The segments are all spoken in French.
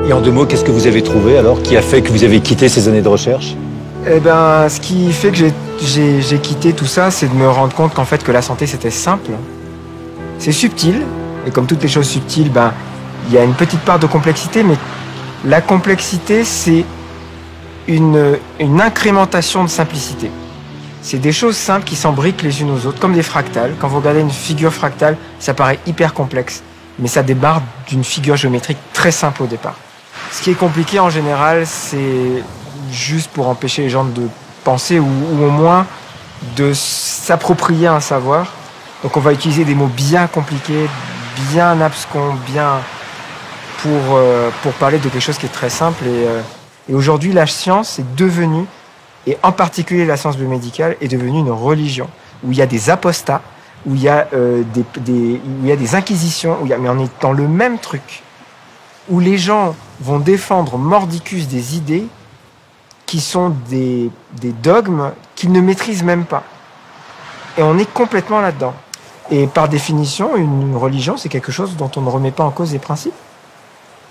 Et en 2 mots, qu'est-ce que vous avez trouvé alors qui a fait que vous avez quitté ces années de recherche? Eh ben, ce qui fait que j'ai quitté tout ça, c'est de me rendre compte qu'en fait que la santé c'était simple. C'est subtil, et comme toutes les choses subtiles, ben, il y a une petite part de complexité, mais la complexité c'est une incrémentation de simplicité. C'est des choses simples qui s'embriquent les unes aux autres, comme des fractales. Quand vous regardez une figure fractale, ça paraît hyper complexe, mais ça débarque d'une figure géométrique très simple au départ. Ce qui est compliqué en général, c'est juste pour empêcher les gens de penser ou au moins de s'approprier un savoir. Donc on va utiliser des mots bien compliqués, bien abscons, bien pour parler de quelque chose qui est très simple. Et aujourd'hui, la science est devenue, et en particulier la science biomédicale, est devenue une religion où il y a des apostats, où il y a, des inquisitions, mais on est dans le même truc, où les gens vont défendre mordicus des idées qui sont des dogmes qu'ils ne maîtrisent même pas. Et on est complètement là-dedans. Et par définition, une religion, c'est quelque chose dont on ne remet pas en cause les principes.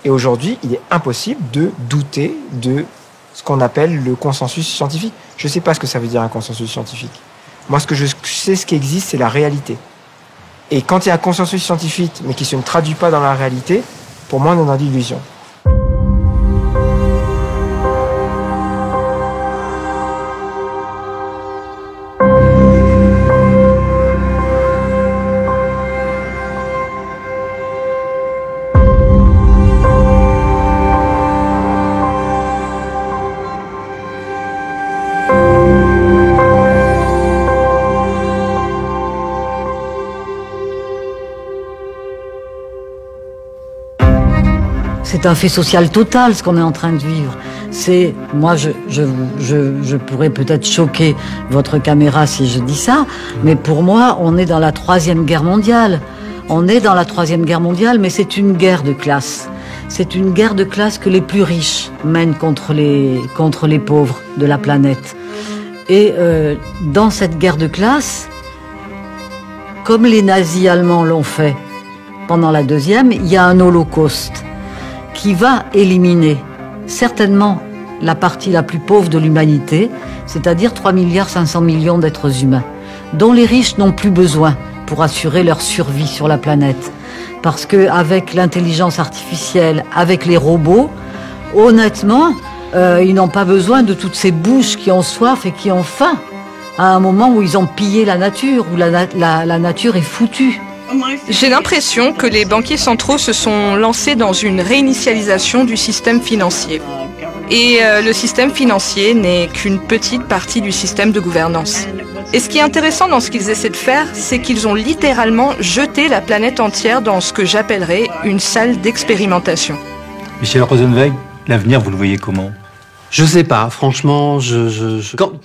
Et aujourd'hui, il est impossible de douter de ce qu'on appelle le consensus scientifique. Je ne sais pas ce que ça veut dire un consensus scientifique. Moi, ce que je sais, ce qui existe, c'est la réalité. Et quand il y a un consensus scientifique, mais qui ne se traduit pas dans la réalité, pour moi, on en a l'illusion. C'est un fait social total, ce qu'on est en train de vivre. C'est, moi, je pourrais peut-être choquer votre caméra si je dis ça, mais pour moi, on est dans la 3e guerre mondiale. On est dans la 3e guerre mondiale, mais c'est une guerre de classe. C'est une guerre de classe que les plus riches mènent contre les pauvres de la planète. Et dans cette guerre de classe, comme les nazis allemands l'ont fait pendant la 2e, il y a un holocauste qui va éliminer certainement la partie la plus pauvre de l'humanité, c'est-à-dire 3,5 milliards d'êtres humains, dont les riches n'ont plus besoin pour assurer leur survie sur la planète. Parce qu'avec l'intelligence artificielle, avec les robots, honnêtement, ils n'ont pas besoin de toutes ces bouches qui ont soif et qui ont faim, à un moment où ils ont pillé la nature, où la nature est foutue. J'ai l'impression que les banquiers centraux se sont lancés dans une réinitialisation du système financier. Et le système financier n'est qu'une petite partie du système de gouvernance. Et ce qui est intéressant dans ce qu'ils essaient de faire, c'est qu'ils ont littéralement jeté la planète entière dans ce que j'appellerais une salle d'expérimentation. Michel Rosenweg, l'avenir, vous le voyez comment? Je sais pas, franchement,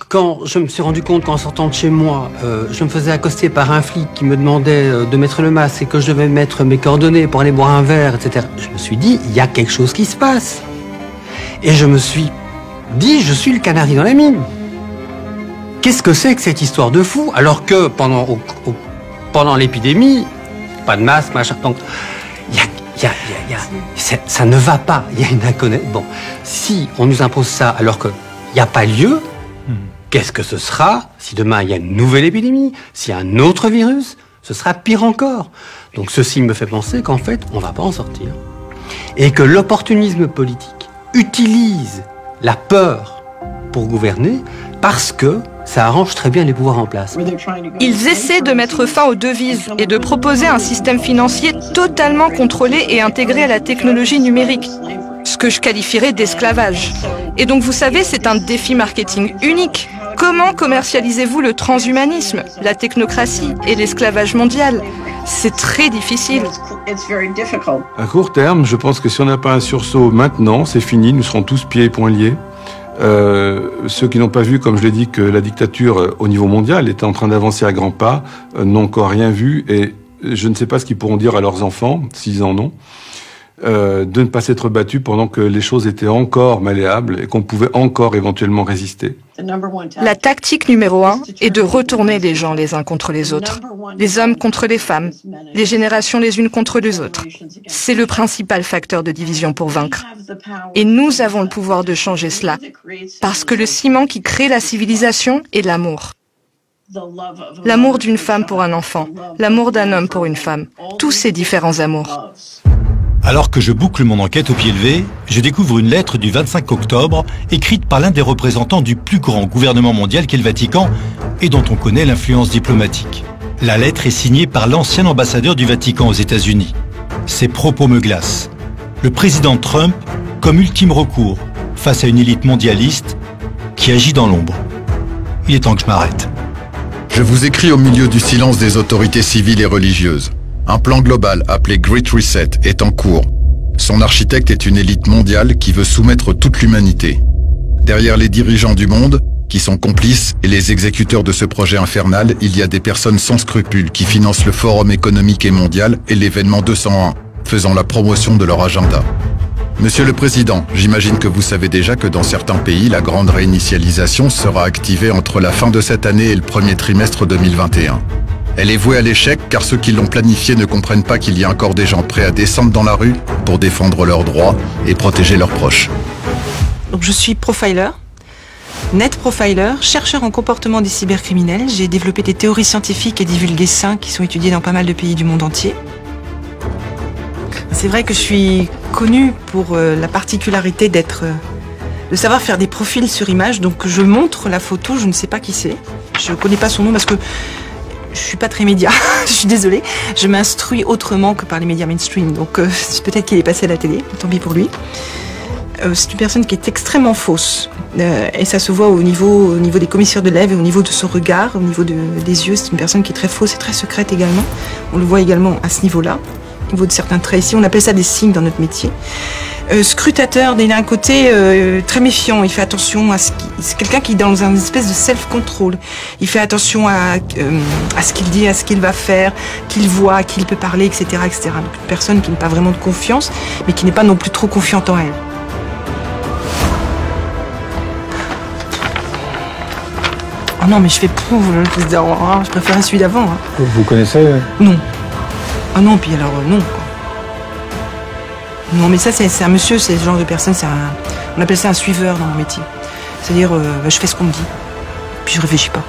quand je me suis rendu compte qu'en sortant de chez moi, je me faisais accoster par un flic qui me demandait de mettre le masque et que je devais mettre mes coordonnées pour aller boire un verre, etc. Je me suis dit, il y a quelque chose qui se passe. Et je me suis dit, je suis le canari dans la mine. Qu'est-ce que c'est que cette histoire de fou? Alors que pendant l'épidémie, pas de masque, machin, donc, ça ne va pas, il y a une inconnaissance. Bon, si on nous impose ça alors qu'il n'y a pas lieu, qu'est-ce que ce sera si demain il y a une nouvelle épidémie, s'il y a un autre virus, ce sera pire encore. Donc ceci me fait penser qu'en fait, on ne va pas en sortir. Et que l'opportunisme politique utilise la peur pour gouverner parce que ça arrange très bien les pouvoirs en place. Ils essaient de mettre fin aux devises et de proposer un système financier totalement contrôlé et intégré à la technologie numérique, ce que je qualifierais d'esclavage. Et donc vous savez, c'est un défi marketing unique. Comment commercialisez-vous le transhumanisme, la technocratie et l'esclavage mondial? C'est très difficile. À court terme, je pense que si on n'a pas un sursaut maintenant, c'est fini, nous serons tous pieds et poings liés. Ceux qui n'ont pas vu, comme je l'ai dit, que la dictature au niveau mondial était en train d'avancer à grands pas, n'ont encore rien vu et je ne sais pas ce qu'ils pourront dire à leurs enfants, s'ils en ont. de ne pas s'être battu pendant que les choses étaient encore malléables et qu'on pouvait encore éventuellement résister. La tactique numéro 1 est de retourner les gens les uns contre les autres, les hommes contre les femmes, les générations les unes contre les autres. C'est le principal facteur de division pour vaincre. Et nous avons le pouvoir de changer cela, parce que le ciment qui crée la civilisation est l'amour. L'amour d'une femme pour un enfant, l'amour d'un homme pour une femme, tous ces différents amours. Alors que je boucle mon enquête au pied levé, je découvre une lettre du 25 octobre écrite par l'un des représentants du plus grand gouvernement mondial qu'est le Vatican et dont on connaît l'influence diplomatique. La lettre est signée par l'ancien ambassadeur du Vatican aux États-Unis. Ses propos me glacent. Le président Trump comme ultime recours face à une élite mondialiste qui agit dans l'ombre. Il est temps que je m'arrête. Je vous écris au milieu du silence des autorités civiles et religieuses. Un plan global appelé Great Reset est en cours. Son architecte est une élite mondiale qui veut soumettre toute l'humanité. Derrière les dirigeants du monde, qui sont complices, et les exécuteurs de ce projet infernal, il y a des personnes sans scrupules qui financent le Forum économique et mondial et l'événement 201, faisant la promotion de leur agenda. Monsieur le Président, j'imagine que vous savez déjà que dans certains pays, la grande réinitialisation sera activée entre la fin de cette année et le premier trimestre 2021. Elle est vouée à l'échec car ceux qui l'ont planifiée ne comprennent pas qu'il y a encore des gens prêts à descendre dans la rue pour défendre leurs droits et protéger leurs proches. Donc je suis profiler, net profiler, chercheur en comportement des cybercriminels. J'ai développé des théories scientifiques et divulgué 5 qui sont étudiées dans pas mal de pays du monde entier. C'est vrai que je suis connue pour la particularité de savoir faire des profils sur image. Donc je montre la photo, je ne sais pas qui c'est. Je ne connais pas son nom parce que je suis pas très média, je suis désolée. Je m'instruis autrement que par les médias mainstream. Donc peut-être qu'il est passé à la télé, tant pis pour lui. C'est une personne qui est extrêmement fausse. Et ça se voit au niveau des commissures de lèvres et au niveau de son regard, au niveau des yeux. C'est une personne qui est très fausse et très secrète également. On le voit également à ce niveau-là. Au niveau de certains traits ici, on appelle ça des signes dans notre métier. Scrutateur, il a un côté très méfiant, il fait attention à c'est quelqu'un qui est dans une espèce de self-control. Il fait attention à ce qu'il dit, à ce qu'il va faire, qu'il voit, à qui il peut parler, etc., etc. Donc une personne qui n'a pas vraiment de confiance, mais qui n'est pas non plus trop confiante en elle. Oh non, mais je fais pouf, je préférais celui d'avant. Hein. Vous connaissez Non. Ah non, puis alors non. Non, mais ça, c'est un monsieur, c'est ce genre de personne, on appelle ça un suiveur dans mon métier. C'est-à-dire, je fais ce qu'on me dit, puis je réfléchis pas.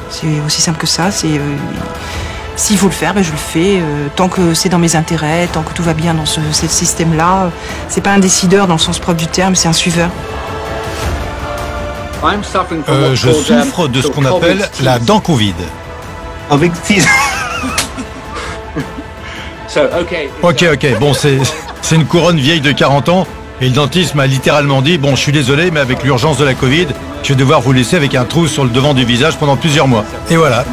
C'est aussi simple que ça. S'il faut le faire, je le fais. Tant que c'est dans mes intérêts, tant que tout va bien dans ce système-là. C'est pas un décideur dans le sens propre du terme, c'est un suiveur. Je souffre de ce qu'on appelle la dent Covid. Ok, bon, c'est une couronne vieille de 40 ans et le dentiste m'a littéralement dit « Bon, je suis désolé, mais avec l'urgence de la Covid, je vais devoir vous laisser avec un trou sur le devant du visage pendant plusieurs mois. » Et voilà.